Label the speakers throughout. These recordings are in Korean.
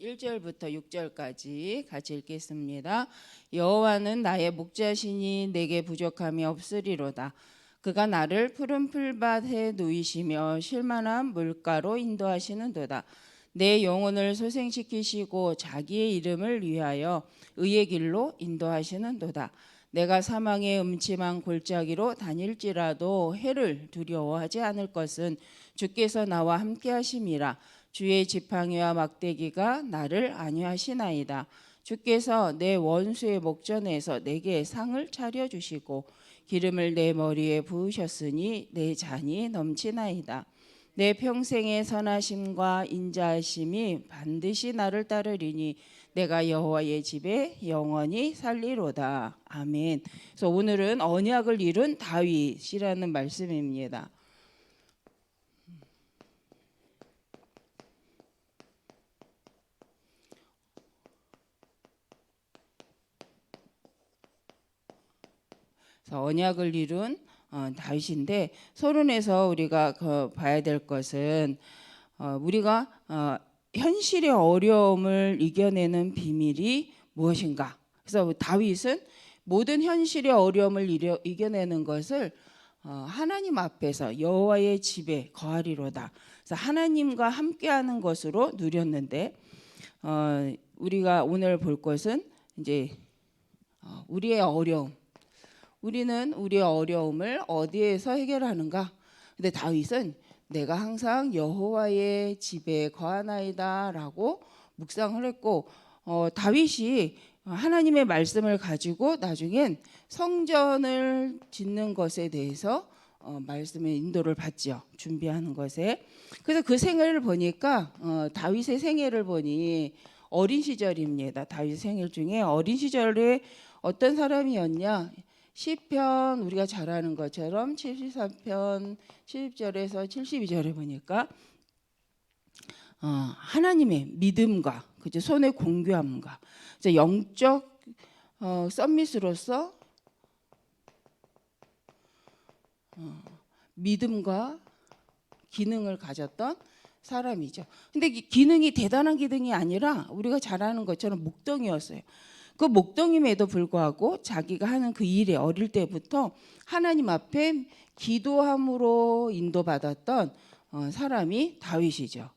Speaker 1: 1절부터 6절까지 같이 읽겠습니다. 여호와는 나의 목자시니 내게 부족함이 없으리로다. 그가 나를 푸른 풀밭에 누이시며 쉴만한 물가로 인도하시는도다. 내 영혼을 소생시키시고 자기의 이름을 위하여 의의 길로 인도하시는도다. 내가 사망의 음침한 골짜기로 다닐지라도 해를 두려워하지 않을 것은 주께서 나와 함께 하심이라. 주의 지팡이와 막대기가 나를 안위하시나이다. 주께서 내 원수의 목전에서 내게 상을 차려주시고 기름을 내 머리에 부으셨으니 내 잔이 넘치나이다. 내 평생의 선하심과 인자하심이 반드시 나를 따르리니 내가 여호와의 집에 영원히 살리로다. 아멘. 그래서 오늘은 언약을 이룬 다윗이라는 말씀입니다. 언약을 이룬 다윗인데, 서론에서 우리가 봐야 될 것은 우리가 현실의 어려움을 이겨내는 비밀이 무엇인가. 그래서 다윗은 모든 현실의 어려움을 이겨내는 것을 하나님 앞에서 여호와의 집에 거하리로다. 그래서 하나님과 함께하는 것으로 누렸는데, 우리가 오늘 볼 것은 이제 우리의 어려움. 우리는 우리의 어려움을 어디에서 해결하는가? 근데 다윗은 내가 항상 여호와의 집에 거하나이다라고 묵상을 했고, 다윗이 하나님의 말씀을 가지고 나중엔 성전을 짓는 것에 대해서 말씀의 인도를 받죠. 준비하는 것에. 그래서 그 생애를 보니까 다윗의 생애를 보니 어린 시절입니다. 다윗 생애 중에 어린 시절에 어떤 사람이었냐? 시편 우리가 잘 아는 것처럼 73편 70절에서 72절에 보니까 하나님의 믿음과 그죠, 손의 공교함과 영적 서밋으로서 믿음과 기능을 가졌던 사람이죠. 근데 기능이 대단한 기능이 아니라 우리가 잘 아는 것처럼 목동이었어요. 그 목동임에도 불구하고 자기가 하는 그 일에 어릴 때부터 하나님 앞에 기도함으로 인도받았던 사람이 다윗이죠.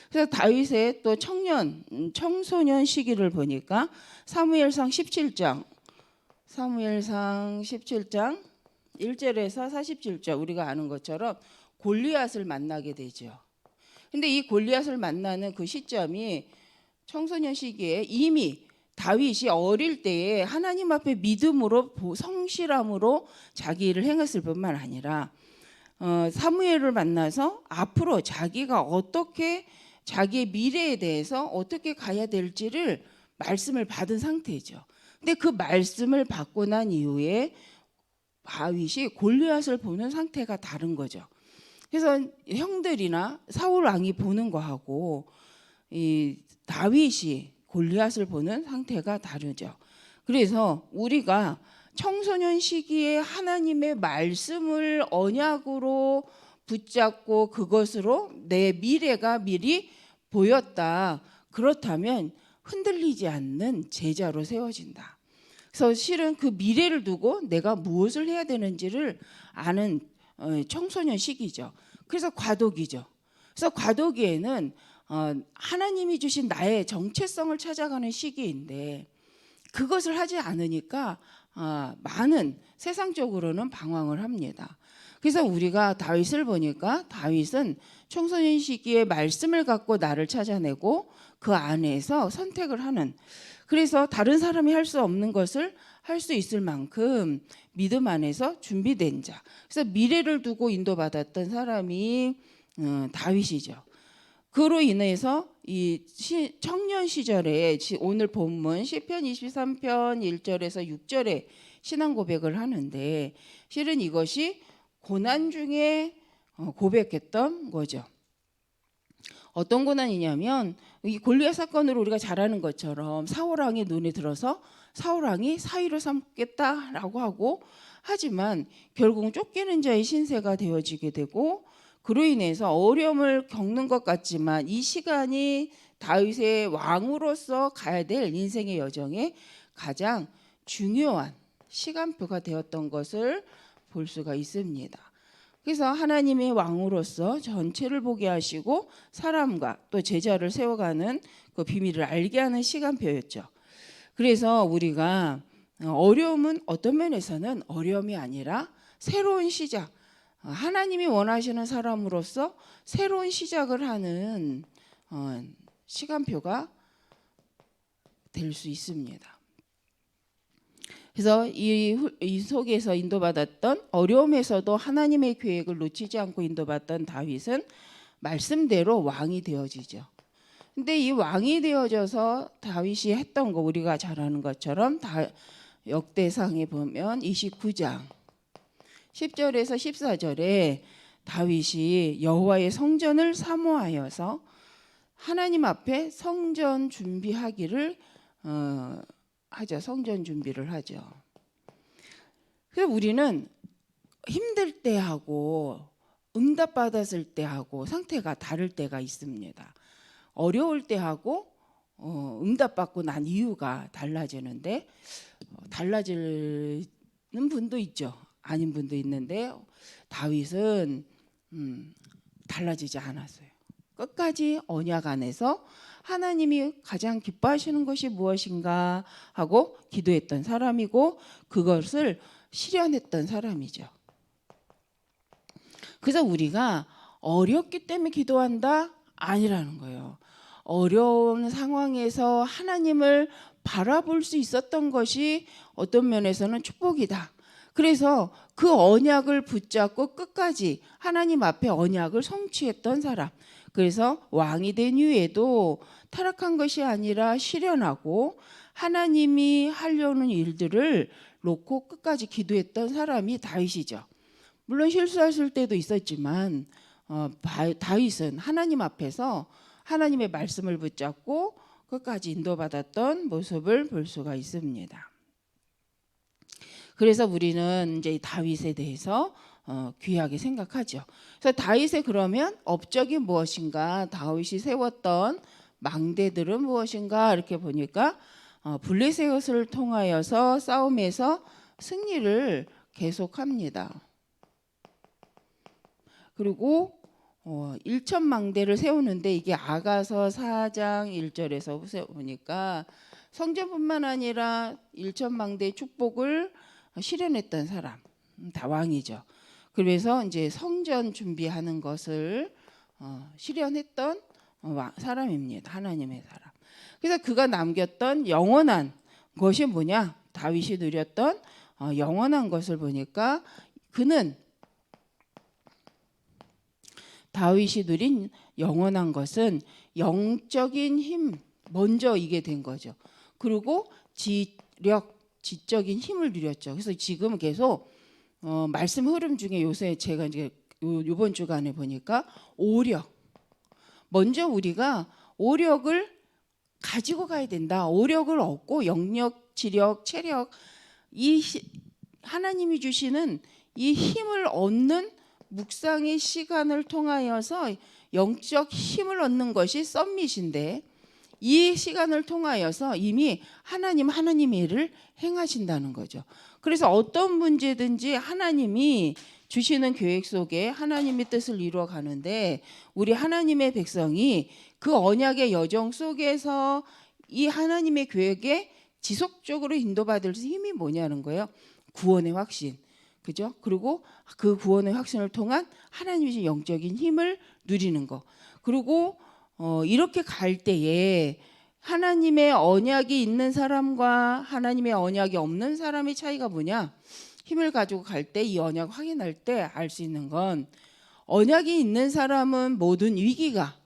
Speaker 1: 그래서 다윗의 또 청소년 시기를 보니까 사무엘상 17장 1절에서 47절 우리가 아는 것처럼 골리앗을 만나게 되죠. 근데 이 골리앗을 만나는 그 시점이 청소년 시기에 이미 다윗이 어릴 때에 하나님 앞에 믿음으로 성실함으로 자기 일을 행했을 뿐만 아니라 사무엘을 만나서 앞으로 자기가 어떻게 자기의 미래에 대해서 어떻게 가야 될지를 말씀을 받은 상태죠. 근데 그 말씀을 받고 난 이후에 다윗이 골리앗을 보는 상태가 다른 거죠. 그래서 형들이나 사울 왕이 보는 거하고 이 다윗이 골리앗을 보는 상태가 다르죠. 그래서 우리가 청소년 시기에 하나님의 말씀을 언약으로 붙잡고 그것으로 내 미래가 미리 보였다. 그렇다면 흔들리지 않는 제자로 세워진다. 그래서 실은 그 미래를 두고 내가 무엇을 해야 되는지를 아는 청소년 시기죠. 그래서 과도기죠. 그래서 과도기에는 하나님이 주신 나의 정체성을 찾아가는 시기인데 그것을 하지 않으니까 많은 세상적으로는 방황을 합니다. 그래서 우리가 다윗을 보니까 다윗은 청소년 시기에 말씀을 갖고 나를 찾아내고 그 안에서 선택을 하는, 그래서 다른 사람이 할 수 없는 것을 할 수 있을 만큼 믿음 안에서 준비된 자. 그래서 미래를 두고 인도받았던 사람이 다윗이죠. 그로 인해서 이 청년 시절에 오늘 본문 시편 23편 1절에서 6절에 신앙 고백을 하는데 실은 이것이 고난 중에 고백했던 거죠. 어떤 고난이냐면 이 골리앗 사건으로 우리가 잘 아는 것처럼 사울 왕의 눈에 들어서 사울 왕이 사위로 삼겠다라고 하고, 하지만 결국은 쫓기는 자의 신세가 되어지게 되고 그로 인해서 어려움을 겪는 것 같지만 이 시간이 다윗의 왕으로서 가야 될 인생의 여정에 가장 중요한 시간표가 되었던 것을 볼 수가 있습니다. 그래서 하나님의 왕으로서 전체를 보게 하시고 사람과 또 제자를 세워가는 그 비밀을 알게 하는 시간표였죠. 그래서 우리가 어려움은 어떤 면에서는 어려움이 아니라 새로운 시작, 하나님이 원하시는 사람으로서 새로운 시작을 하는 시간표가 될 수 있습니다. 그래서 이 속에서 인도받았던 어려움에서도 하나님의 계획을 놓치지 않고 인도받던 다윗은 말씀대로 왕이 되어지죠. 근데 이 왕이 되어져서 다윗이 했던 거 우리가 잘 아는 것처럼 역대상에 보면 29장 10절에서 14절에 다윗이 여호와의 성전을 사모하여서 하나님 앞에 성전 준비하기를 하죠. 성전 준비를 하죠. 그래서 우리는 힘들 때 하고 응답 받았을 때 하고 상태가 다를 때가 있습니다. 어려울 때 하고 응답 받고 난 이유가 달라지는데 달라지는 분도 있죠. 아닌 분도 있는데 다윗은 달라지지 않았어요. 끝까지 언약 안에서 하나님이 가장 기뻐하시는 것이 무엇인가 하고 기도했던 사람이고 그것을 실현했던 사람이죠. 그래서 우리가 어렵기 때문에 기도한다? 아니라는 거예요. 어려운 상황에서 하나님을 바라볼 수 있었던 것이 어떤 면에서는 축복이다. 그래서 그 언약을 붙잡고 끝까지 하나님 앞에 언약을 성취했던 사람. 그래서 왕이 된 이후에도 타락한 것이 아니라 실현하고 하나님이 하려는 일들을 놓고 끝까지 기도했던 사람이 다윗이죠. 물론 실수했을 때도 있었지만 다윗은 하나님 앞에서 하나님의 말씀을 붙잡고 끝까지 인도받았던 모습을 볼 수가 있습니다. 그래서 우리는 이제 다윗에 대해서 귀하게 생각하죠. 그래서 다윗의 그러면 업적이 무엇인가, 다윗이 세웠던 망대들은 무엇인가 이렇게 보니까 블레셋을 통하여서 싸움에서 승리를 계속합니다. 그리고 1,000망대를 세우는데 이게 아가서 4장 1절에서 보니까 성전뿐만 아니라 1,000망대의 축복을 실현했던 사람, 다 왕이죠. 그래서 이제 성전 준비하는 것을 실현했던 사람입니다. 하나님의 사람. 그래서 그가 남겼던 영원한 것이 뭐냐? 다윗이 누렸던 영원한 것을 보니까 그는 다윗이 누린 영원한 것은 영적인 힘 먼저 이게 된 거죠. 그리고 지적인 힘을 누렸죠. 그래서 지금 계속 말씀 흐름 중에 요새 제가 이제 이번 주간에 보니까 오력. 먼저 우리가 오력을 가지고 가야 된다. 오력을 얻고 영력, 지력, 체력 하나님이 주시는 이 힘을 얻는 묵상의 시간을 통하여서 영적 힘을 얻는 것이 썸밋인데 이 시간을 통하여서 이미 하나님의 일을 행하신다는 거죠. 그래서 어떤 문제든지 하나님이 주시는 계획 속에 하나님의 뜻을 이루어 가는데 우리 하나님의 백성이 그 언약의 여정 속에서 이 하나님의 계획에 지속적으로 인도받을 힘이 뭐냐는 거예요. 구원의 확신. 그죠? 그리고 그 구원의 확신을 통한 하나님의 영적인 힘을 누리는 거. 그리고 이렇게 갈 때에 하나님의 언약이 있는 사람과 하나님의 언약이 없는 사람의 차이가 뭐냐? 힘을 가지고 갈 때 이 언약 확인할 때 알 수 있는 건 언약이 있는 사람은 모든 위기가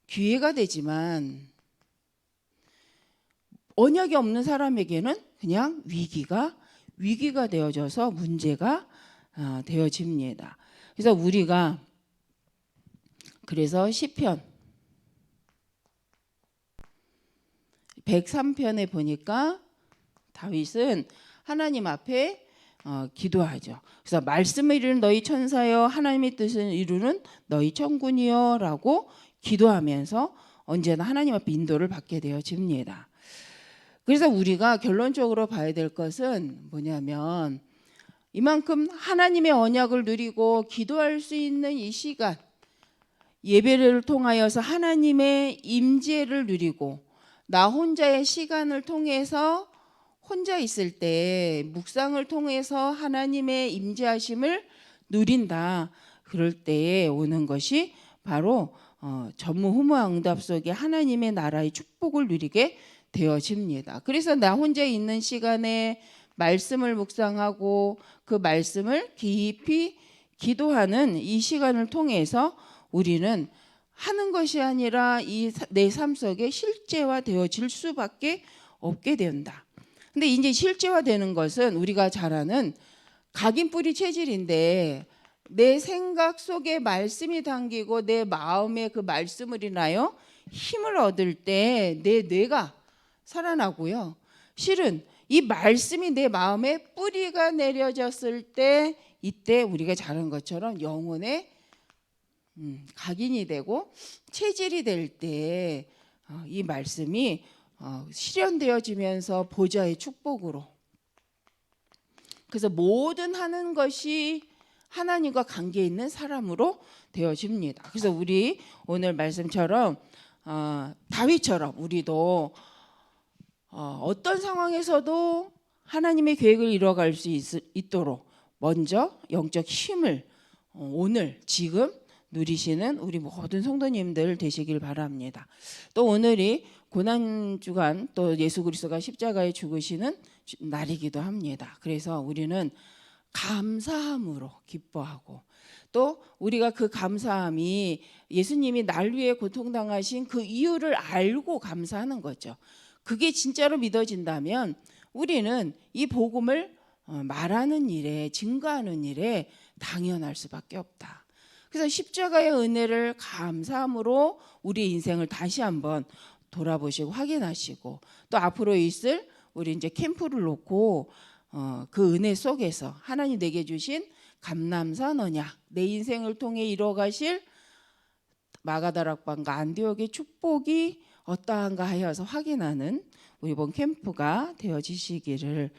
Speaker 1: 기회가 되지만 언약이 없는 사람에게는 그냥 위기가 되어져서 문제가 되어집니다. 그래서 우리가 시편 103편에 보니까 다윗은 하나님 앞에 기도하죠. 그래서 말씀을 이루는 너희 천사여 하나님의 뜻을 이루는 너희 천군이여라고 기도하면서 언제나 하나님 앞에 인도를 받게 되어집니다. 그래서 우리가 결론적으로 봐야 될 것은 뭐냐면 이만큼 하나님의 언약을 누리고 기도할 수 있는 이 시간, 예배를 통하여서 하나님의 임재를 누리고 나 혼자의 시간을 통해서 혼자 있을 때 묵상을 통해서 하나님의 임재하심을 누린다. 그럴 때에 오는 것이 바로 전무후무응답 속에 하나님의 나라의 축복을 누리게 되어집니다. 그래서 나 혼자 있는 시간에 말씀을 묵상하고 그 말씀을 깊이 기도하는 이 시간을 통해서 우리는 하는 것이 아니라 이 내 삶 속에 실제화되어질 수밖에 없게 된다. 근데 이제 실제화되는 것은 우리가 잘 아는 각인뿌리 체질인데 내 생각 속에 말씀이 담기고 내 마음에 그 말씀을 인하여 힘을 얻을 때 내 뇌가 살아나고요. 실은 이 말씀이 내 마음에 뿌리가 내려졌을 때 이때 우리가 잘 아는 것처럼 영혼의 각인이 되고 체질이 될 때 이 말씀이 실현되어지면서 보좌의 축복으로, 그래서 모든 하는 것이 하나님과 관계 있는 사람으로 되어집니다. 그래서 우리 오늘 말씀처럼 다윗처럼 우리도 어떤 상황에서도 하나님의 계획을 이뤄갈 수 있도록 먼저 영적 힘을 오늘 지금 누리시는 우리 모든 성도님들 되시길 바랍니다. 또 오늘이 고난주간 또 예수 그리스도가 십자가에 죽으시는 날이기도 합니다. 그래서 우리는 감사함으로 기뻐하고 또 우리가 그 감사함이 예수님이 날 위해 고통당하신 그 이유를 알고 감사하는 거죠. 그게 진짜로 믿어진다면 우리는 이 복음을 말하는 일에, 증거하는 일에 당연할 수밖에 없다. 그래서 십자가의 은혜를 감사함으로 우리 인생을 다시 한번 돌아보시고 확인하시고 또 앞으로 있을 우리 이제 캠프를 놓고 그 은혜 속에서 하나님 내게 주신 감람산 언약, 내 인생을 통해 이뤄가실 마가다락방과 안디옥의 축복이 어떠한가 하여서 확인하는 우리 이번 캠프가 되어지시기를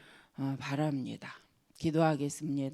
Speaker 1: 바랍니다. 기도하겠습니다.